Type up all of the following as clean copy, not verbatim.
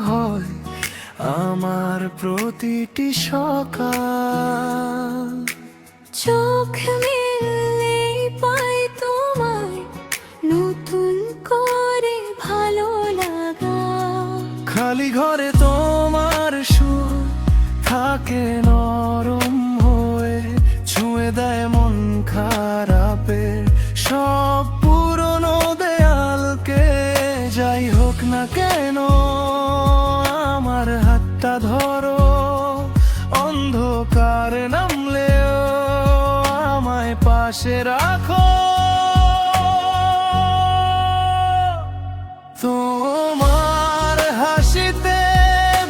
হয় আমার প্রতিটি সকাল। চোখ মেললেই পাই তোমায় নতুন করে ভালো লাগা। খালি ঘরে তোমার সুর থাকে নরম হয়ে, ছুঁয়ে দেয় মন খারাপের সব পুরনো দেয়ালকে। যাই হোক না কেন আমার হাতটা ধরো, অন্ধকার নামলেও আমায় পাশে রাখো। তোমার হাসিতে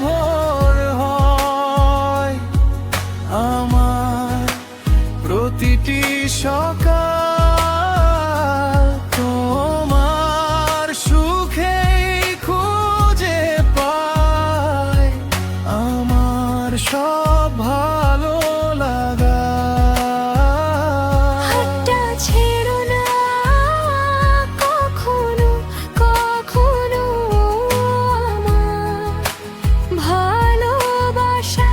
ভোর হয় আমার প্রতিটি সকাল। তোমার সুখেই খুঁজে পাই আমার সব ভালো লাগা। হাতটা ছেড়ো না কখনো কখনো, আমার ভালোবাসা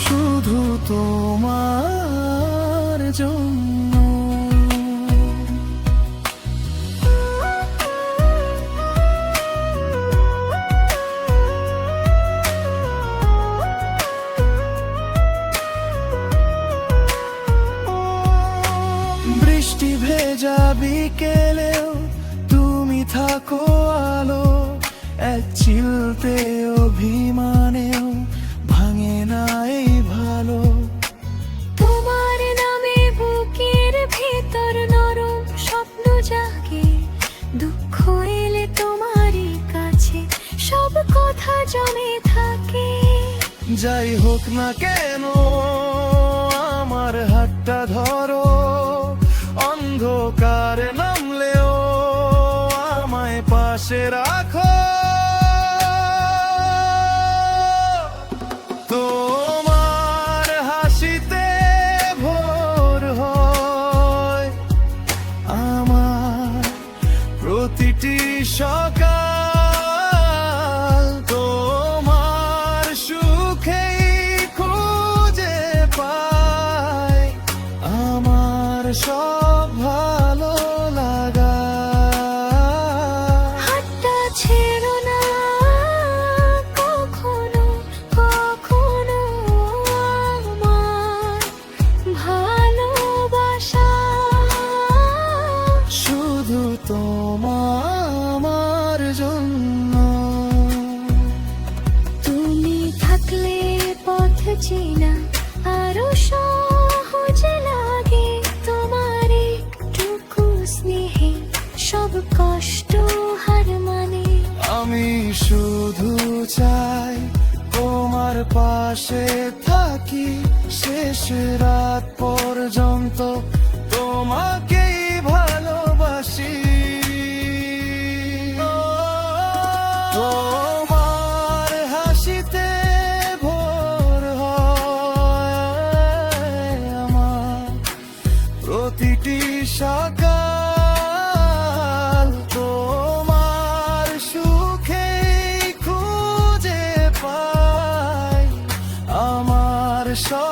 শুধু তোমার জন্য। বৃষ্টি ভেজা বিকেলেও তুমি থাকো আলো, এক চিলতে অভিমানেও ভাঙে না এই ভালো। তোমার নামে বুকের ভেতর নরম স্বপ্ন জাগে, দুঃখ এলে তোমারই কাছে সব কথা জমে থাকে। যাই হোক না কেন আমার হাতটা ধরো, অন্ধকার নামলেও আমায় পাশে রাখো। তোমার হাসিতে ভোর হয় আমার প্রতিটি সকাল। তোমার সুখেই খুঁজে পাই আমার সব ভালো লাগা। হাতটা ছেড়ো না কখনো কখনো, আমার ভালোবাসা শুধু তোমার জন্য। তুমি থাকলে পথ চেনা আরো সহজ লাগে। তোমার একটুকু স্নেহে সব কষ্ট হার মানে। আমি শুধু চাই তোমার পাশে থাকি শেষ রাত পর্যন্ত, তোমাকেই ভালোবাসি। তোমার হাসিতে ভোর হয় আমার প্রতিটি সকাল। তোমার সুখেই খুঁজে পাই আমার সব